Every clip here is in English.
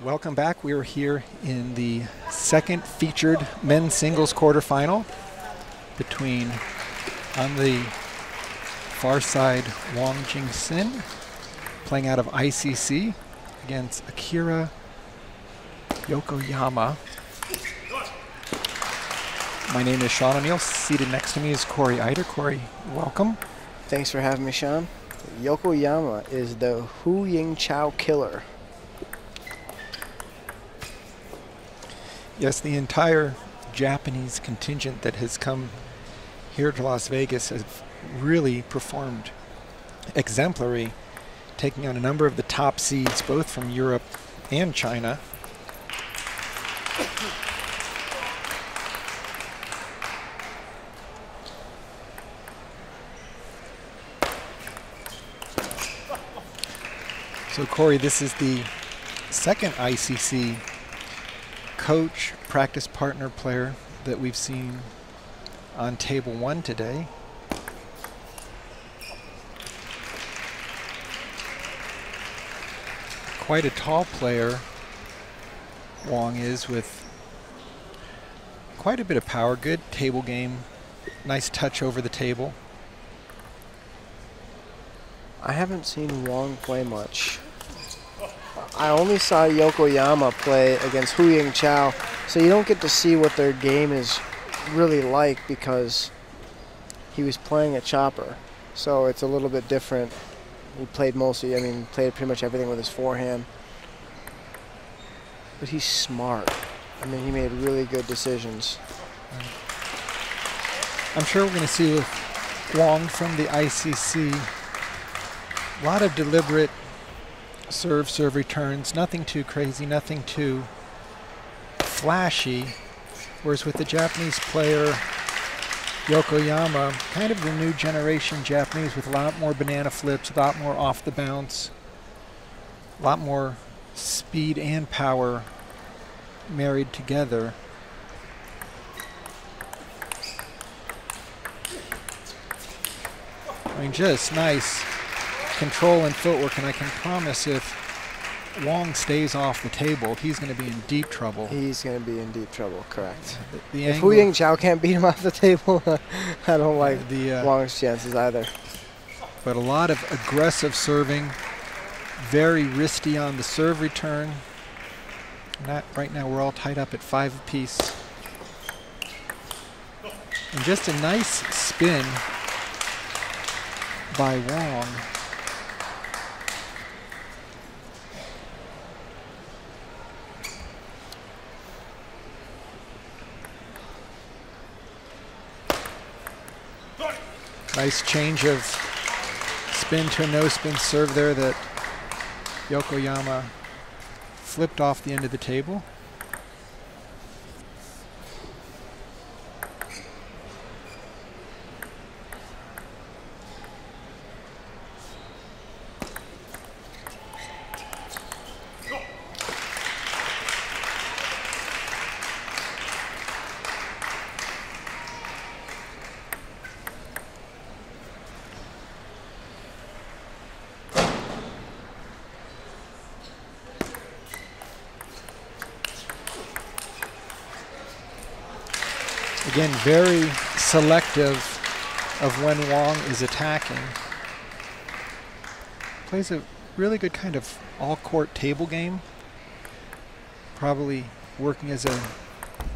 Welcome back. We are here in the second featured men's singles quarterfinal between, on the far side, Wang Jinxin, playing out of ICC, against Akira Yokoyama. My name is Sean O'Neill. Seated next to me is Corey Eider. Corey, welcome. Thanks for having me, Sean. Yokoyama is the Hu Ying Chao killer. Yes, the entire Japanese contingent that has come here to Las Vegas has really performed exemplary, taking on a number of the top seeds, both from Europe and China. So, Corey, this is the second ICC coach, practice partner player that we've seen on table one today. Quite a tall player, Wang is, with quite a bit of power. Good table game, nice touch over the table. I haven't seen Wang play much. I only saw Yokoyama play against Hu Ying Chao, so you don't get to see what their game is really like because he was playing a chopper. So it's a little bit different. He played mostly, played pretty much everything with his forehand. But he's smart. He made really good decisions. I'm sure we're going to see with Wang from the ICC a lot of deliberate serve returns, nothing too crazy, nothing too flashy. Whereas with the Japanese player, Yokoyama, kind of the new generation Japanese with a lot more banana flips, a lot more off the bounce, a lot more speed and power married together. Just nice control and footwork, and I can promise if Wang stays off the table, he's going to be in deep trouble. He's going to be in deep trouble, correct. If Hu Ying Chao can't beat him off the table, I don't like Wang's chances either. But a lot of aggressive serving, very wristy on the serve return. Right now we're all tied up at 5 apiece. And just a nice spin by Wang. Nice change of spin to a no-spin serve there that Yokoyama flipped off the end of the table. Again, very selective of when Wang is attacking. Plays a really good kind of all-court table game. Probably working as a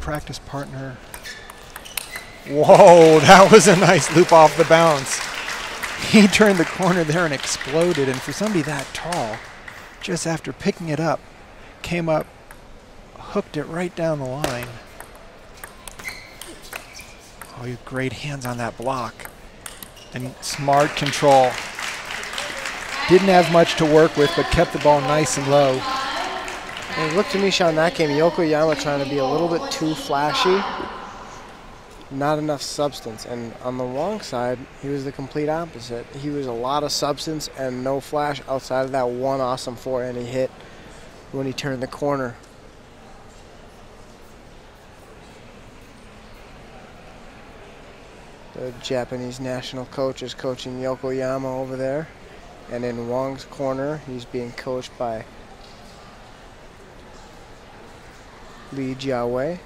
practice partner. Whoa, that was a nice loop off the bounce. He turned the corner there and exploded, and for somebody that tall, just after picking it up, came up, hooked it right down the line. Oh, you have great hands on that block. And smart control. Didn't have much to work with, but kept the ball nice and low. And it looked to me, Sean, that game, Yokoyama trying to be a little bit too flashy. Not enough substance. And on the Wang side, he was the complete opposite. He was a lot of substance and no flash outside of that one awesome forehand he hit when he turned the corner. The Japanese national coach is coaching Yokoyama over there. And in Wang's corner, he's being coached by Li Jiawei.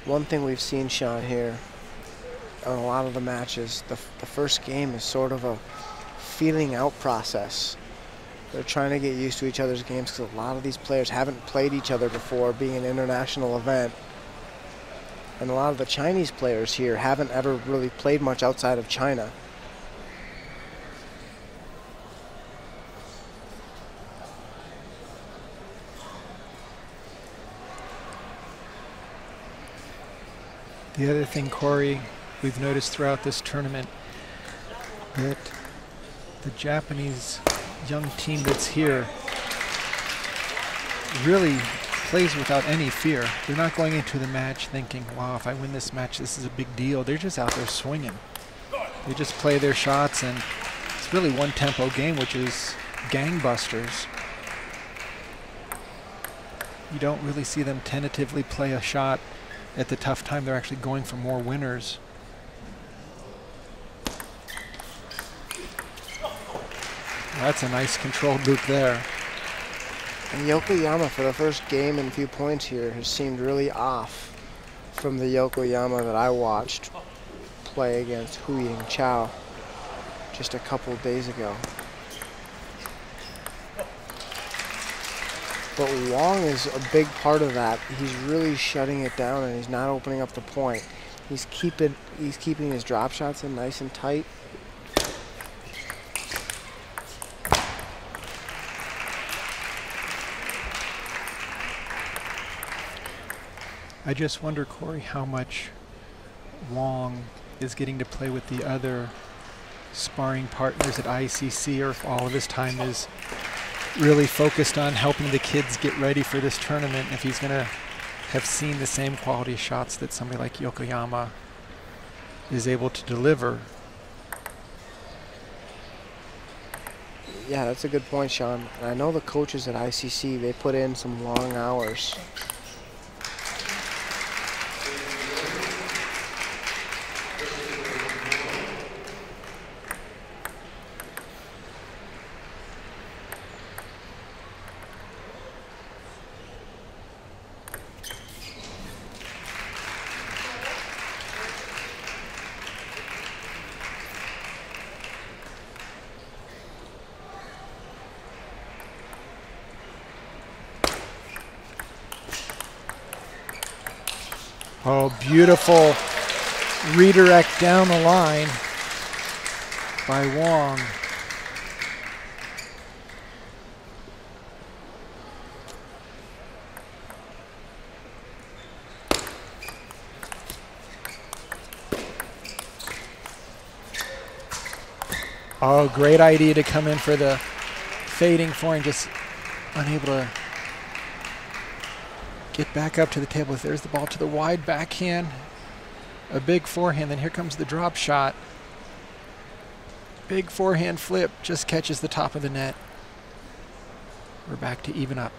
One thing we've seen, Sean, here on a lot of the matches, the first game is sort of a feeling out process. They're trying to get used to each other's games because a lot of these players haven't played each other before, being an international event. And a lot of the Chinese players here haven't ever really played much outside of China. The other thing, Corey, we've noticed throughout this tournament that the Japanese young team that's here really plays without any fear. They're not going into the match thinking, wow, if I win this match, this is a big deal. They're just out there swinging. They just play their shots, and it's really one-tempo game, which is gangbusters. You don't really see them tentatively play a shot at the tough time. They're actually going for more winners. That's a nice controlled loop there. And Yokoyama, for the first game and few points here, has seemed really off from the Yokoyama that I watched play against Hu Ying-chao just a couple days ago. But Wang is a big part of that. He's really shutting it down, and he's not opening up the point. He's keeping his drop shots in nice and tight. I just wonder, Corey, how much Wang is getting to play with the other sparring partners at ICC, or if all of his time is really focused on helping the kids get ready for this tournament, if he's going to have seen the same quality shots that somebody like Yokoyama is able to deliver. Yeah, that's a good point, Sean. And I know the coaches at ICC, they put in some long hours. Oh, beautiful redirect down the line by Wang. Oh, great idea to come in for the fading forehand, just unable to get back up to the table. There's the ball to the wide backhand. A big forehand, then here comes the drop shot. Big forehand flip, just catches the top of the net. We're back to even up.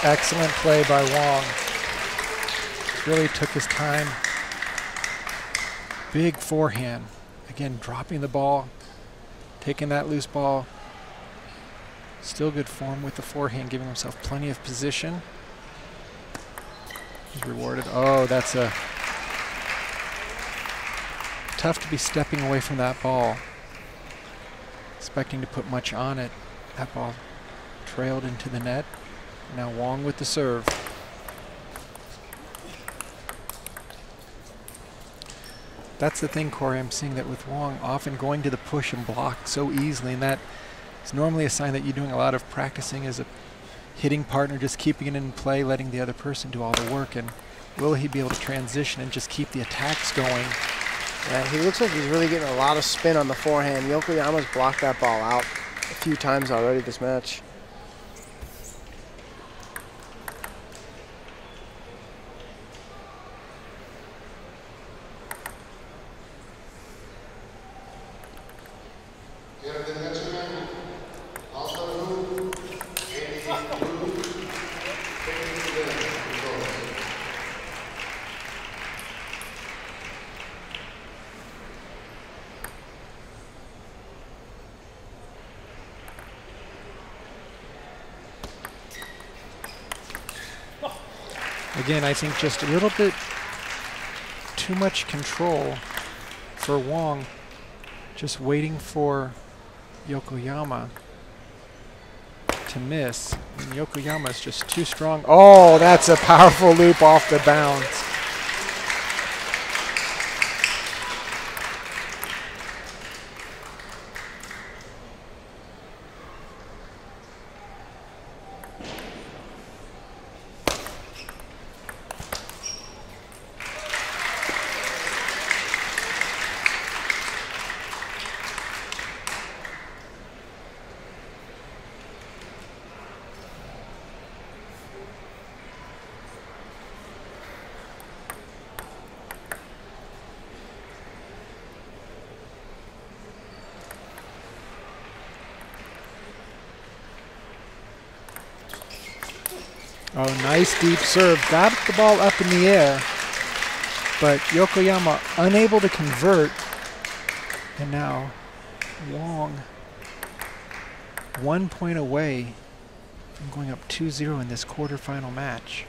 Excellent play by Wang. Really took his time. Big forehand. Again, dropping the ball, taking that loose ball. Still good form with the forehand, giving himself plenty of position. He's rewarded. Oh, that's a tough to be stepping away from that ball, expecting to put much on it. That ball trailed into the net. Now Wang with the serve. That's the thing, Corey. I'm seeing that with Wang, often going to the push and block so easily, and that is normally a sign that you're doing a lot of practicing as a hitting partner, just keeping it in play, letting the other person do all the work. And will he be able to transition and just keep the attacks going? Yeah, he looks like he's really getting a lot of spin on the forehand. Yokoyama's blocked that ball out a few times already this match. Again, I think just a little bit too much control for Wang, just waiting for Yokoyama to miss. And Yokoyama is just too strong. Oh, that's a powerful loop off the bounce. Oh, nice deep serve. Got the ball up in the air, but Yokoyama unable to convert. And now Wang 1 point away from going up 2-0 in this quarterfinal match.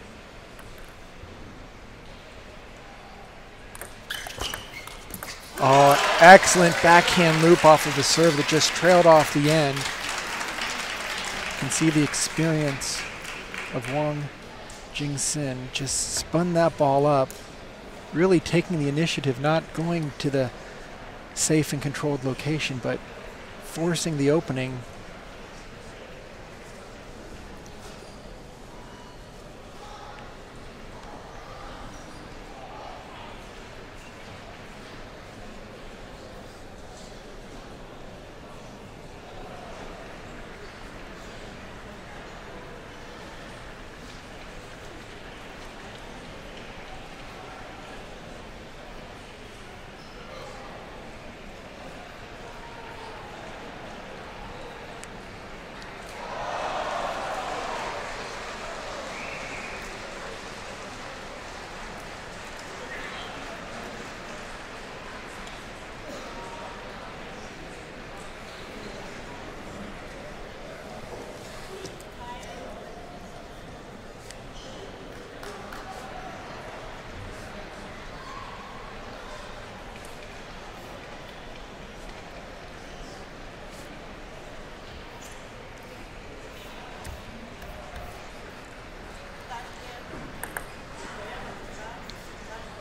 Oh, excellent backhand loop off of the serve that just trailed off the end. You can see the experience of Wang Jinxin. Just spun that ball up, really taking the initiative, not going to the safe and controlled location, but forcing the opening.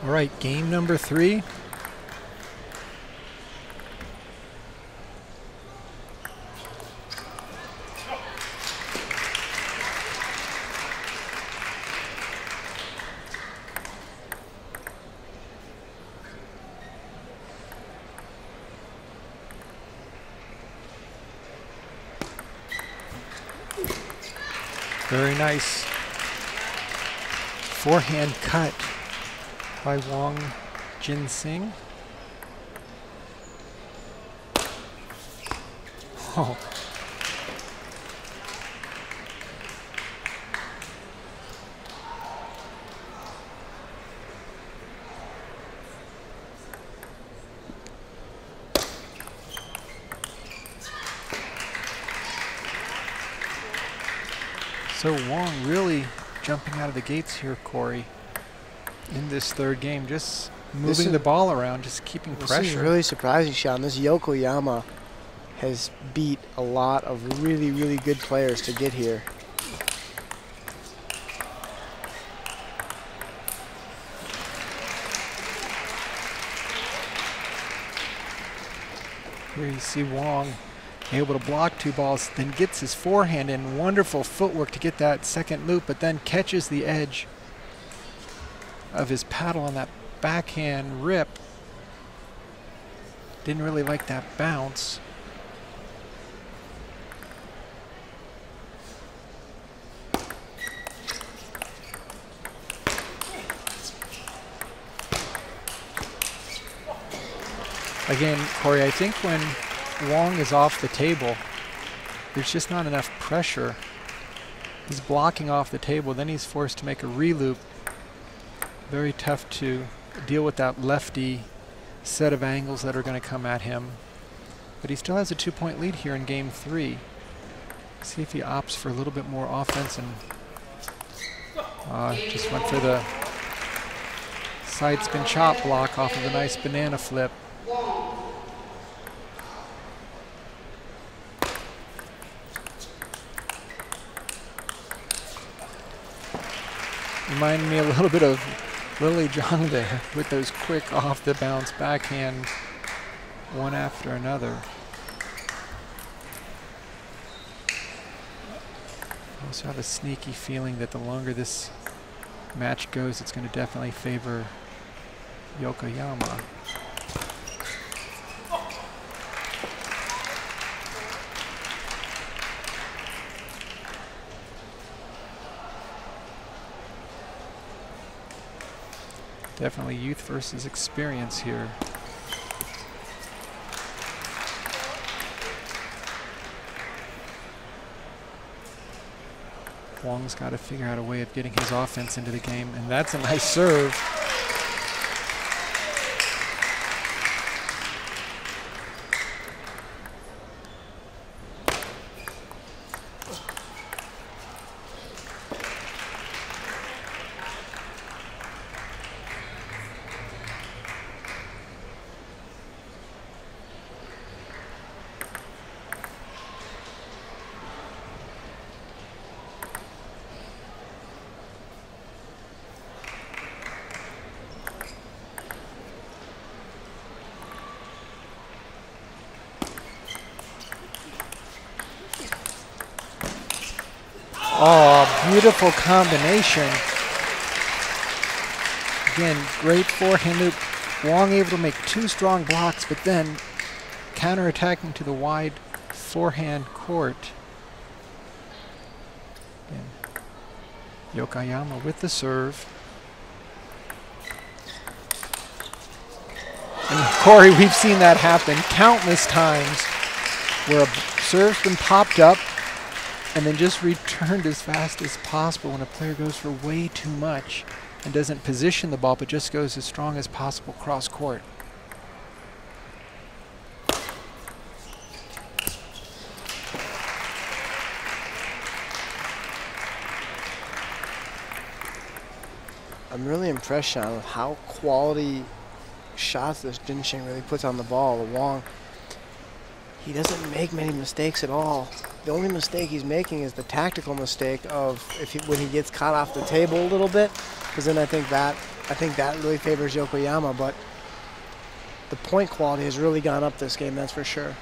All right, game number 3. Very nice forehand cut by Wang Jinxin. Oh. So Wang really jumping out of the gates here, Corey, in this third game, just moving the ball around, just keeping pressure. This is really surprising, Sean. This Yokoyama has beat a lot of really, really good players to get here. Here you see Wang able to block 2 balls, then gets his forehand in. Wonderful footwork to get that second loop, but then catches the edge of his paddle on that backhand rip. Didn't really like that bounce. Again, Corey, I think when Wang is off the table, there's just not enough pressure. He's blocking off the table, then he's forced to make a re-loop. Very tough to deal with that lefty set of angles that are going to come at him. But he still has a 2-point lead here in game 3. See if he opts for a little bit more offense and Just went for the side spin chop block off of a nice banana flip. Reminded me a little bit of Lily Zhang there with those quick off the bounce backhand one after another. I also have a sneaky feeling that the longer this match goes, it's going to definitely favor Yokoyama. Definitely youth versus experience here. Wang's got to figure out a way of getting his offense into the game, and that's a nice serve. Oh, beautiful combination. Again, great forehand loop. Wang able to make two strong blocks, but then counterattacking to the wide forehand court. Again, Yokoyama with the serve. And Corey, we've seen that happen countless times where a serve's been popped up and then just returned as fast as possible when a player goes for way too much and doesn't position the ball, but just goes as strong as possible cross court. I'm really impressed, Sean, with how quality shots this Jinxin really puts on the ball. The Wang, he doesn't make many mistakes at all. The only mistake he's making is the tactical mistake of when he gets caught off the table a little bit, because then I think that really favors Yokoyama. But the point quality has really gone up this game, that's for sure.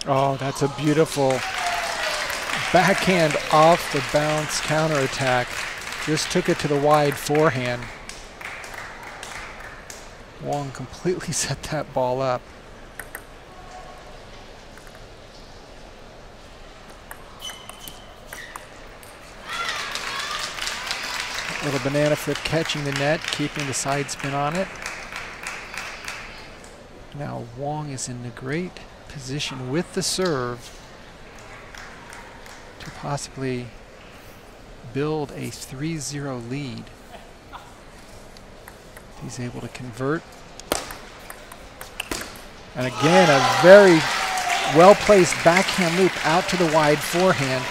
Oh, that's a beautiful backhand off the bounce counterattack. Just took it to the wide forehand. Wang completely set that ball up. Little banana flip catching the net, keeping the side spin on it. Now Wang is in a great position with the serve to possibly build a 3-0 lead. He's able to convert. And again, a very well-placed backhand loop out to the wide forehand.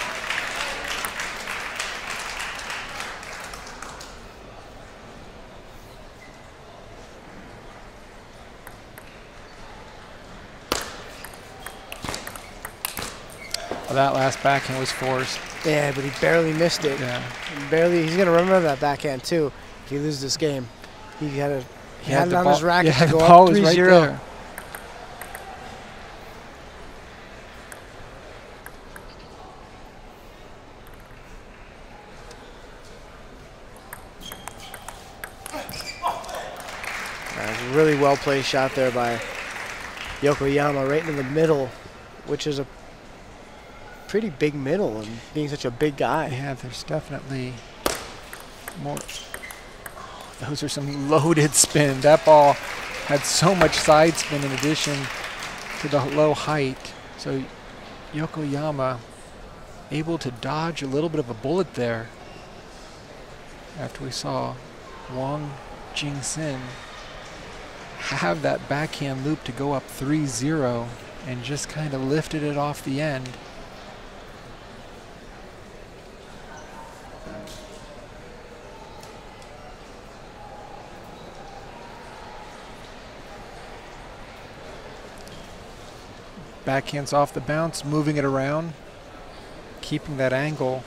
Well, that last backhand was forced. Yeah, but he barely missed it. Yeah. Barely. He's gonna remember that backhand too if he loses this game. He had it on his racket to go up 3-0. Right, a really well placed shot there by Yokoyama right in the middle, which is a pretty big middle, and being such a big guy. Yeah, there's definitely more. Those are some loaded spin. That ball had so much side spin in addition to the low height. So Yokoyama able to dodge a little bit of a bullet there after we saw Wang Jinxin have that backhand loop to go up 3-0 and just kind of lifted it off the end. Backhands off the bounce, moving it around, keeping that angle.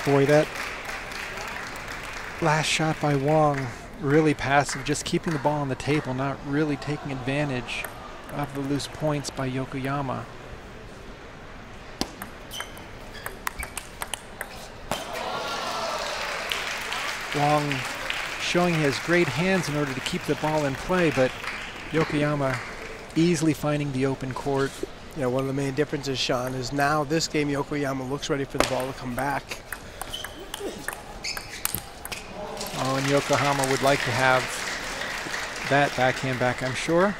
Boy, that last shot by Wang, really passive, just keeping the ball on the table, not really taking advantage of the loose points by Yokoyama. Wang showing he has great hands in order to keep the ball in play, but Yokoyama easily finding the open court. Yeah, one of the main differences, Sean, is now this game Yokoyama looks ready for the ball to come back. Oh, and Yokohama would like to have that backhand back, I'm sure.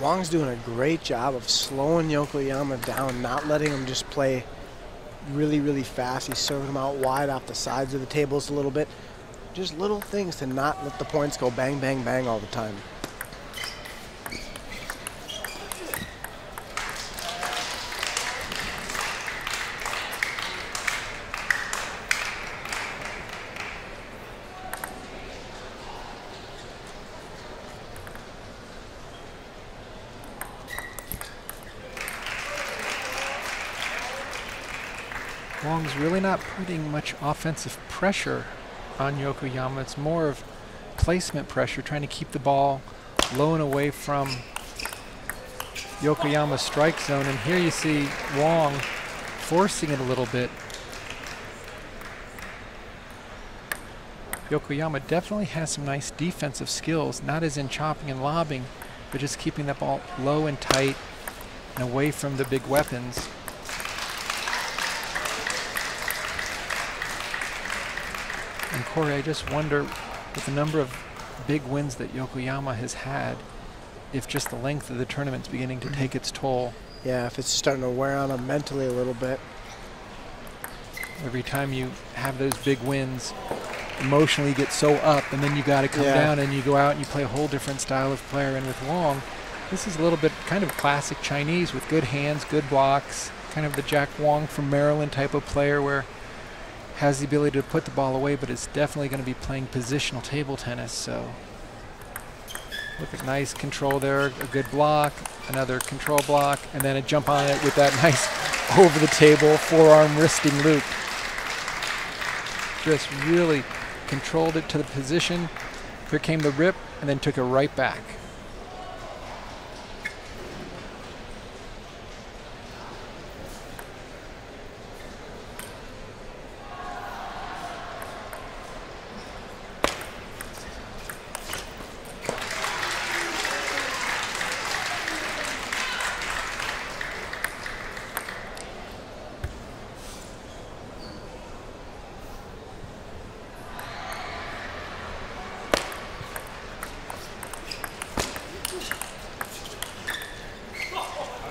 Wang's doing a great job of slowing Yokoyama down, not letting him just play really, really fast. He's serving him out wide off the sides of the tables a little bit. Just little things to not let the points go bang, bang, bang all the time. Wang's really not putting much offensive pressure on Yokoyama. It's more of placement pressure, trying to keep the ball low and away from Yokoyama's strike zone. And here you see Wang forcing it a little bit. Yokoyama definitely has some nice defensive skills, not as in chopping and lobbing, but just keeping that ball low and tight and away from the big weapons. And Corey, I just wonder, with the number of big wins that Yokoyama has had, if just the length of the tournament's beginning to take its toll. Yeah, if it's starting to wear on him mentally a little bit. Every time you have those big wins, emotionally you get so up, and then you got to come down and you go out and you play a whole different style of player. And with Wang, this is a little bit kind of classic Chinese with good hands, good blocks, kind of the Jack Wang from Maryland type of player where has the ability to put the ball away, but is definitely going to be playing positional table tennis. So look at nice control there, a good block, another control block, and then a jump on it with that nice over the table forearm wristing loop. Just really controlled it to the position. Here came the rip, and then took it right back.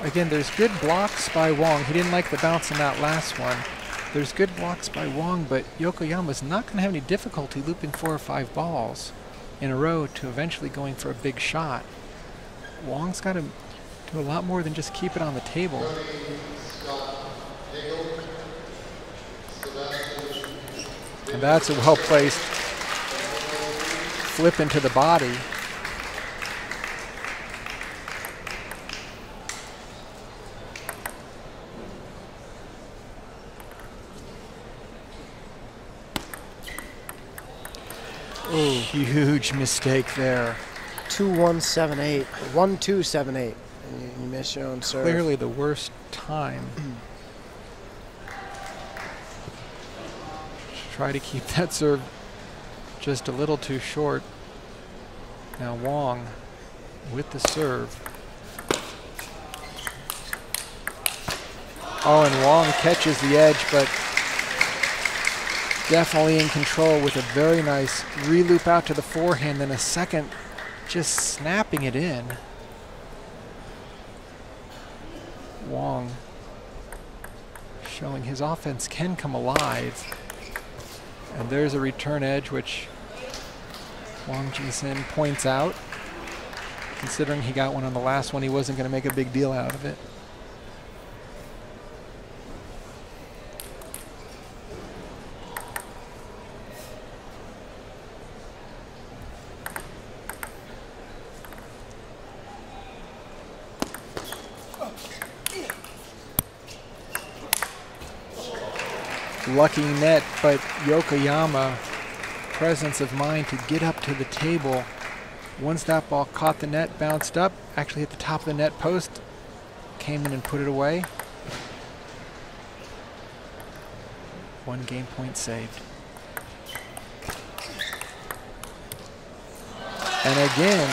Again, there's good blocks by Wang. He didn't like the bounce in that last one. There's good blocks by Wang, but Yokoyama's not going to have any difficulty looping 4 or 5 balls in a row to eventually going for a big shot. Wang's got to do a lot more than just keep it on the table. And that's a well-placed flip into the body. Ooh. Huge mistake there. 2-1-7-8. 1-2-7-8. And you miss your own serve. Clearly the worst time. Try to keep that serve just a little too short. Now Wang with the serve. Oh, and Wang catches the edge, but definitely in control with a very nice re-loop out to the forehand, then a second just snapping it in. Wang showing his offense can come alive. And there's a return edge, which Wang Jinxin points out. Considering he got one on the last one, he wasn't going to make a big deal out of it. Lucky net, but Yokoyama, presence of mind to get up to the table. Once that ball caught the net, bounced up, actually hit the top of the net post, came in and put it away. 1 game point saved. And again,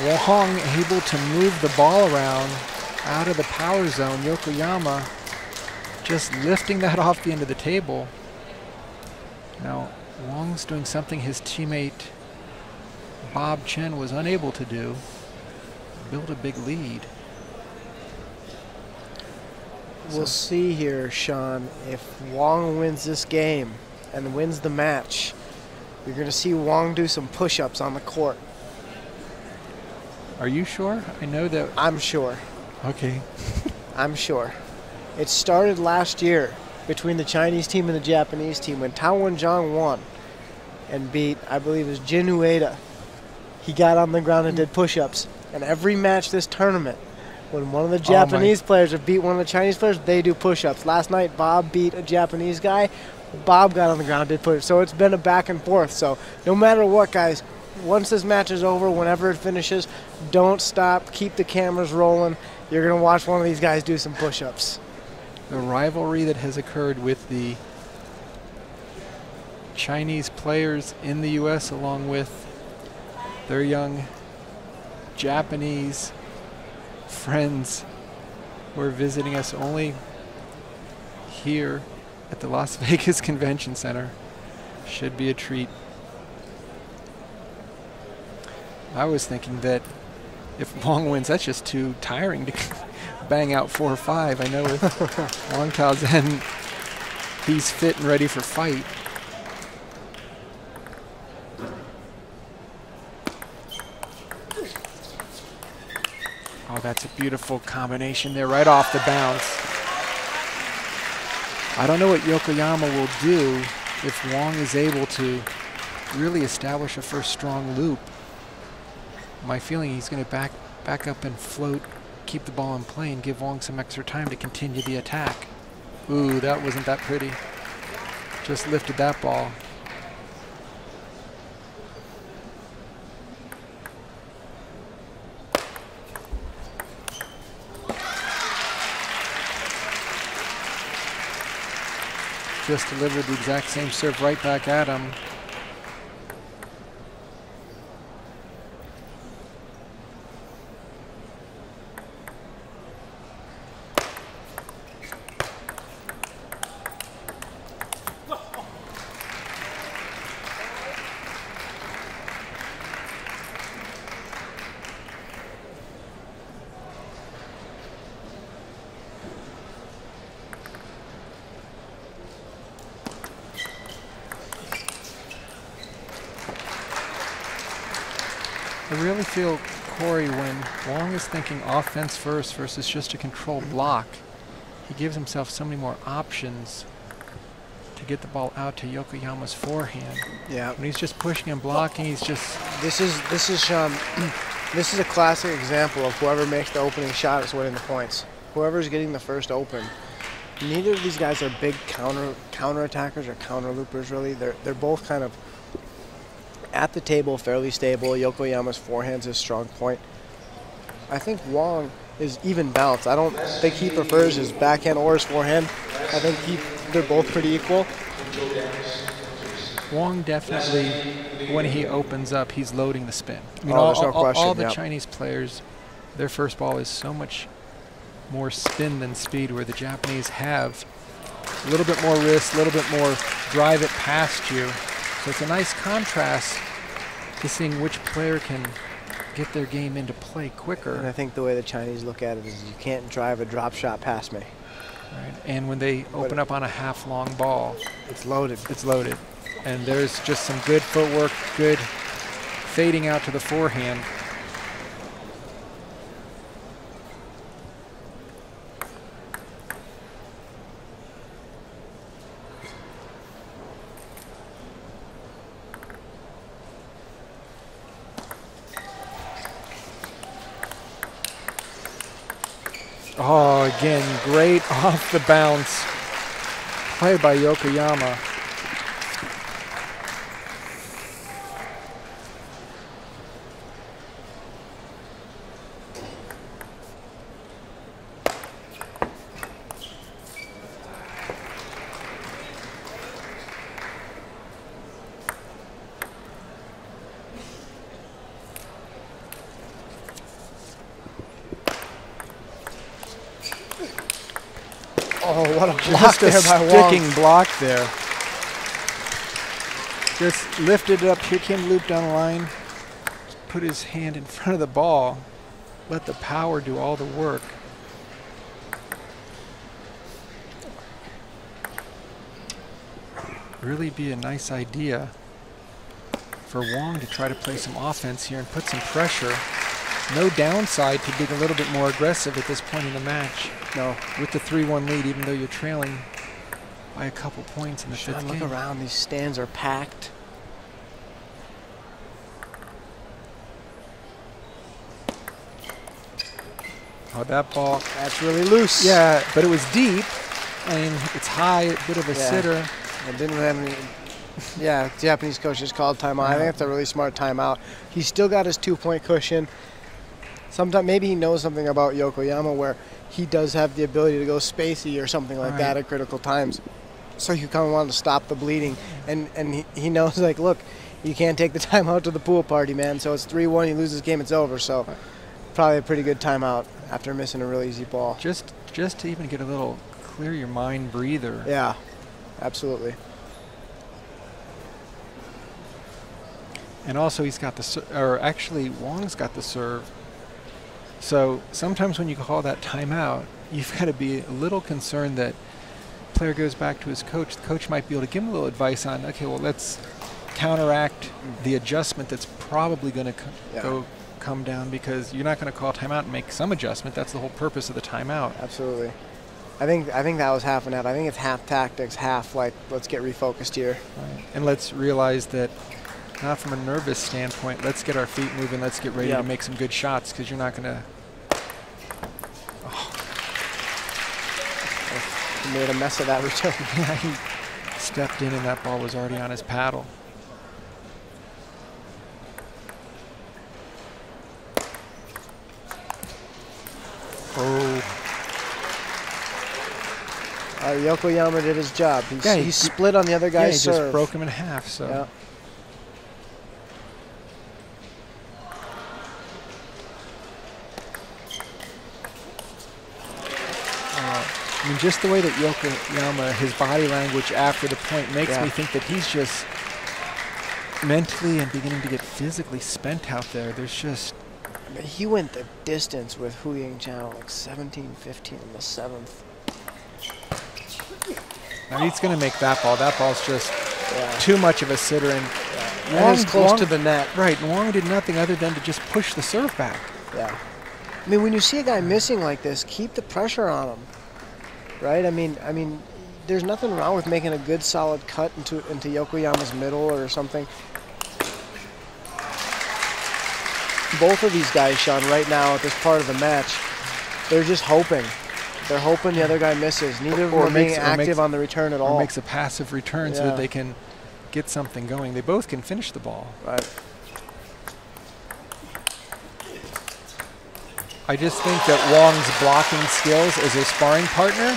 Wang able to move the ball around out of the power zone. Yokoyama just lifting that off the end of the table. Now, Wang's doing something his teammate Bob Chen was unable to do. Build a big lead. We'll see here, Sean, if Wang wins this game and wins the match, you're going to see Wang do some push-ups on the court. Are you sure? I know that. I'm sure. Okay. I'm sure. It started last year between the Chinese team and the Japanese team when Tao Wenjiang won and beat, I believe it was Jin Ueda. He got on the ground and did push-ups. And every match this tournament, when one of the Japanese players would beat one of the Chinese players, they do push-ups. Last night, Bob beat a Japanese guy. Bob got on the ground and did push-ups. So it's been a back and forth. So no matter what, guys, once this match is over, whenever it finishes, don't stop. Keep the cameras rolling. You're going to watch one of these guys do some push-ups. The rivalry that has occurred with the Chinese players in the U.S. along with their young Japanese friends who are visiting us only here at the Las Vegas Convention Center should be a treat. I was thinking that if Wang wins, that's just too tiring to bang out 4 or 5. I know with Wang Taozhen, he's fit and ready for fight. Oh, that's a beautiful combination there right off the bounce. I don't know what Yokoyama will do if Wang is able to really establish a first strong loop. My feeling he's going to back up and float, keep the ball in play, and give Wang some extra time to continue the attack. Ooh, that wasn't that pretty. Just lifted that ball. Just delivered the exact same serve right back at him. really feel, Corey, when Wang is thinking offense first versus just a control block, he gives himself so many more options to get the ball out to Yokoyama's forehand. Yeah. When he's just pushing and blocking, he's just... This is a classic example of whoever makes the opening shot is winning the points. Whoever's getting the first open. Neither of these guys are big counter attackers or counter loopers, really. They're both kind of at the table, fairly stable. Yokoyama's forehand's his strong point. I think Wang is even balanced. I don't think he prefers his backhand or his forehand. I think they're both pretty equal. Wang definitely, when he opens up, he's loading the spin. I mean, there's no question. All the Chinese players, their first ball is so much more spin than speed, where the Japanese have a little bit more wrist, a little bit more drive it past you. So it's a nice contrast to seeing which player can get their game into play quicker. And I think the way the Chinese look at it is you can't drive a drop shot past me. Right. And when they open up on a half-long ball, it's loaded. It's loaded. And there's just some good footwork, good fading out to the forehand. Oh, again, great off the bounce play by Yokoyama. Oh, what a block Just a there by sticking Wang. block there. Just lifted it up, kick him, loop down the line, just put his hand in front of the ball, let the power do all the work. Really be a nice idea for Wang to try to play some offense here and put some pressure. No downside to being a little bit more aggressive at this point in the match. No. With the 3-1 lead, even though you're trailing by a couple points in the fifth game. Look around, these stands are packed. Oh, that ball. That's really loose. Yeah, but it was deep. I mean, it's high, a bit of a sitter. It didn't have any. Yeah, Japanese coach just called timeout. I think that's a really smart timeout. He's still got his 2-point cushion. Sometimes maybe he knows something about Yokoyama where he does have the ability to go spacey or something like that at critical times. So you kind of want to stop the bleeding. And he knows, like, look, you can't take the timeout to the pool party, man. So it's 3-1, you lose this game, it's over. So probably a pretty good timeout after missing a really easy ball. Just to even get a little clear your mind breather. Yeah, absolutely. And also he's got the, or actually Wang's got the serve. So sometimes when you call that timeout, you've got to be a little concerned that player goes back to his coach. The coach might be able to give him a little advice on, okay, well, let's counteract the adjustment that's probably going to come down, because you're not going to call timeout and make some adjustment. That's the whole purpose of the timeout. Absolutely. I think that was half and half. I think it's half tactics, half like, let's get refocused here. Right. And let's realize that not from a nervous standpoint, let's get our feet moving, let's get ready to make some good shots, because you're not going to... He made a mess of that return. Yeah, he stepped in and that ball was already on his paddle. Oh. Yokoyama did his job. He split on the other guy's serve. He just broke him in half. So. Yeah. I mean, just the way that Yokoyama, his body language after the point makes me think that he's just mentally and beginning to get physically spent out there. There's just... He went the distance with Hu Yingqiao, like 17-15 in the 7th. Now he's going to make that ball. That ball's just too much of a sitter. And And it's close to the net. Right, and Wang did nothing other than to just push the serve back. Yeah. I mean, when you see a guy missing like this, keep the pressure on him. Right? I mean, there's nothing wrong with making a good solid cut into Yokoyama's middle or something. Both of these guys, Sean, right now at this part of the match, they're just hoping. They're hoping the other guy misses. Neither of them are being active on the return at all. Or makes a passive return so that they can get something going. They both can finish the ball. Right. I just think that Wang's blocking skills as a sparring partner,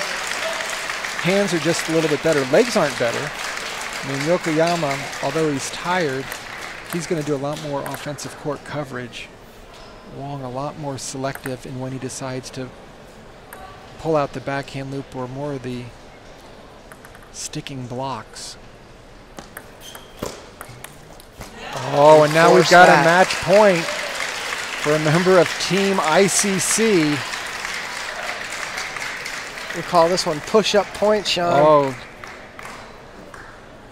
hands are just a little bit better. Legs aren't better. I mean, Yokoyama, although he's tired, he's going to do a lot more offensive court coverage. Wang a lot more selective in when he decides to pull out the backhand loop or more of the sticking blocks. Oh, and now we've got a match point for a member of Team ICC. We call this one push-up point, Sean. Oh.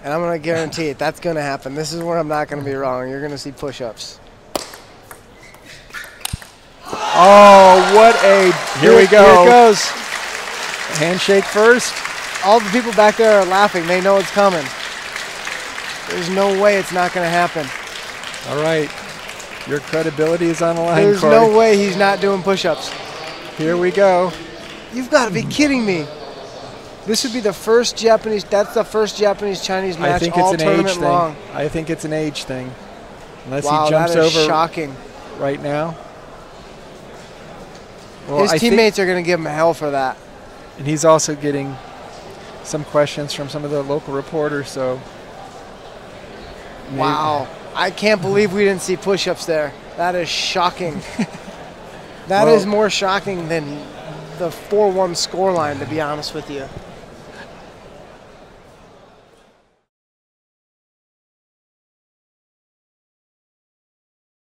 And I'm going to guarantee it. That's going to happen. This is where I'm not going to be wrong. You're going to see push-ups. Oh, what a... Here we go. Here it goes. Handshake first. All the people back there are laughing. They know it's coming. There's no way it's not going to happen. All right. Your credibility is on the line, There's Corey. no way he's not doing push-ups. Here we go. You've got to be kidding me. This would be the first Japanese, that's the first Japanese-Chinese match all tournament long. I think it's an age thing. Unless wow, he jumps that is over shocking. Right now. Well, his teammates are going to give him hell for that. And he's also getting some questions from some of the local reporters, so. Wow. I can't believe we didn't see push-ups there. That is shocking. That is more shocking than the 4-1 scoreline, to be honest with you.